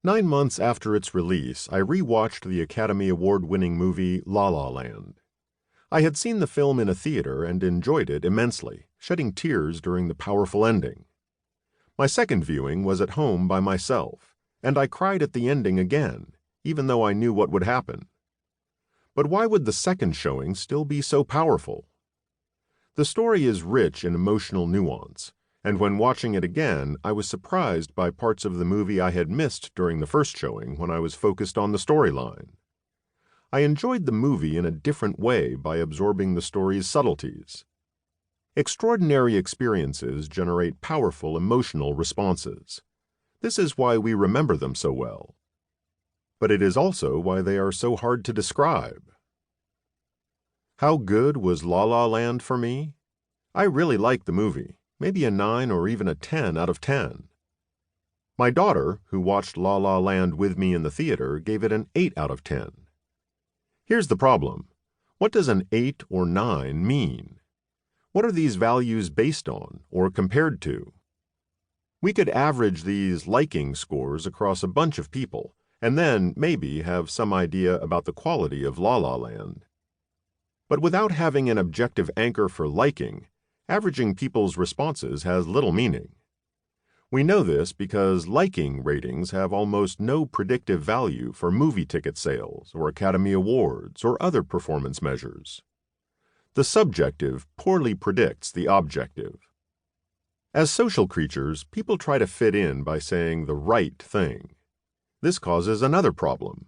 9 months after its release, I rewatched the Academy Award-winning movie La La Land. I had seen the film in a theater and enjoyed it immensely, shedding tears during the powerful ending. My second viewing was at home by myself, and I cried at the ending again, even though I knew what would happen. But why would the second showing still be so powerful? The story is rich in emotional nuance, and when watching it again, I was surprised by parts of the movie I had missed during the first showing when I was focused on the storyline. I enjoyed the movie in a different way by absorbing the story's subtleties. Extraordinary experiences generate powerful emotional responses. This is why we remember them so well. But it is also why they are so hard to describe. How good was La La Land for me? I really liked the movie, maybe a 9 or even a 10 out of 10. My daughter, who watched La La Land with me in the theater, gave it an 8 out of 10. Here's the problem. What does an 8 or 9 mean? What are these values based on or compared to? We could average these liking scores across a bunch of people, and then maybe have some idea about the quality of La La Land. But without having an objective anchor for liking, averaging people's responses has little meaning. We know this because liking ratings have almost no predictive value for movie ticket sales or Academy Awards or other performance measures. The subjective poorly predicts the objective. As social creatures, people try to fit in by saying the right thing. This causes another problem.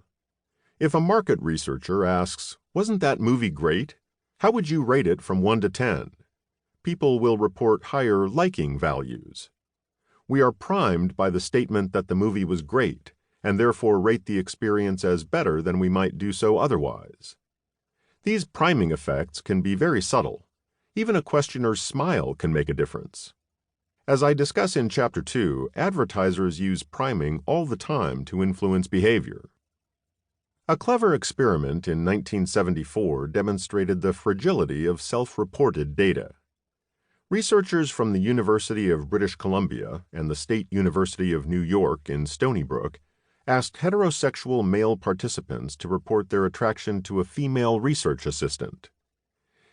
If a market researcher asks, "Wasn't that movie great? How would you rate it from 1 to 10?" People will report higher liking values. We are primed by the statement that the movie was great, and therefore rate the experience as better than we might do so otherwise. These priming effects can be very subtle. Even a questioner's smile can make a difference. As I discuss in Chapter 2, advertisers use priming all the time to influence behavior. A clever experiment in 1974 demonstrated the fragility of self-reported data. Researchers from the University of British Columbia and the State University of New York in Stony Brook asked heterosexual male participants to report their attraction to a female research assistant.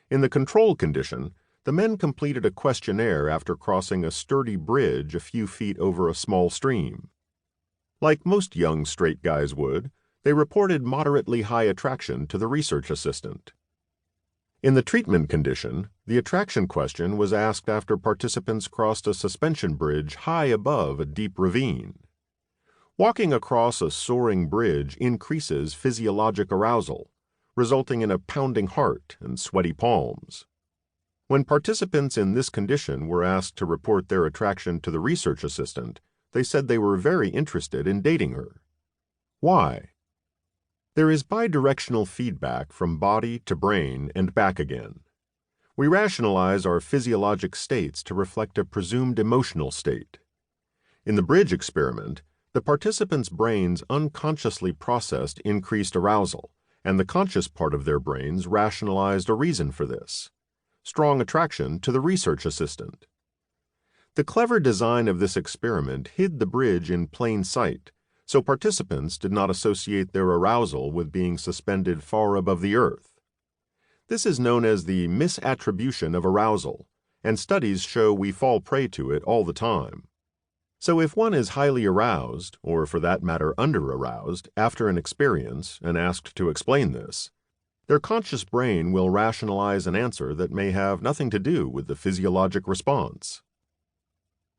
In the control condition, the men completed a questionnaire after crossing a sturdy bridge a few feet over a small stream. Like most young straight guys would, they reported moderately high attraction to the research assistant. In the treatment condition, the attraction question was asked after participants crossed a suspension bridge high above a deep ravine. Walking across a soaring bridge increases physiologic arousal, resulting in a pounding heart and sweaty palms. When participants in this condition were asked to report their attraction to the research assistant, they said they were very interested in dating her. Why? There is bidirectional feedback from body to brain and back again. We rationalize our physiologic states to reflect a presumed emotional state. In the bridge experiment, the participants' brains unconsciously processed increased arousal, and the conscious part of their brains rationalized a reason for this: strong attraction to the research assistant. The clever design of this experiment hid the bridge in plain sight, so participants did not associate their arousal with being suspended far above the earth. This is known as the misattribution of arousal, and studies show we fall prey to it all the time. So if one is highly aroused, or for that matter under-aroused, after an experience and asked to explain this, their conscious brain will rationalize an answer that may have nothing to do with the physiologic response.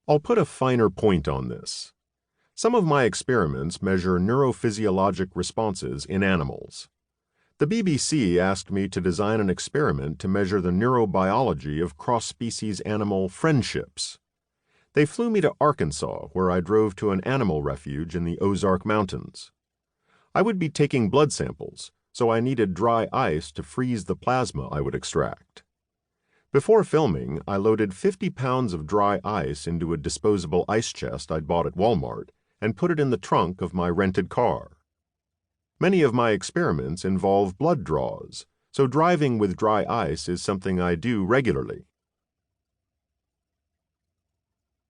I'll put a finer point on this. Some of my experiments measure neurophysiologic responses in animals. The BBC asked me to design an experiment to measure the neurobiology of cross-species animal friendships. They flew me to Arkansas, where I drove to an animal refuge in the Ozark Mountains. I would be taking blood samples, so I needed dry ice to freeze the plasma I would extract. Before filming, I loaded 50 pounds of dry ice into a disposable ice chest I'd bought at Walmart and put it in the trunk of my rented car. Many of my experiments involve blood draws, so driving with dry ice is something I do regularly.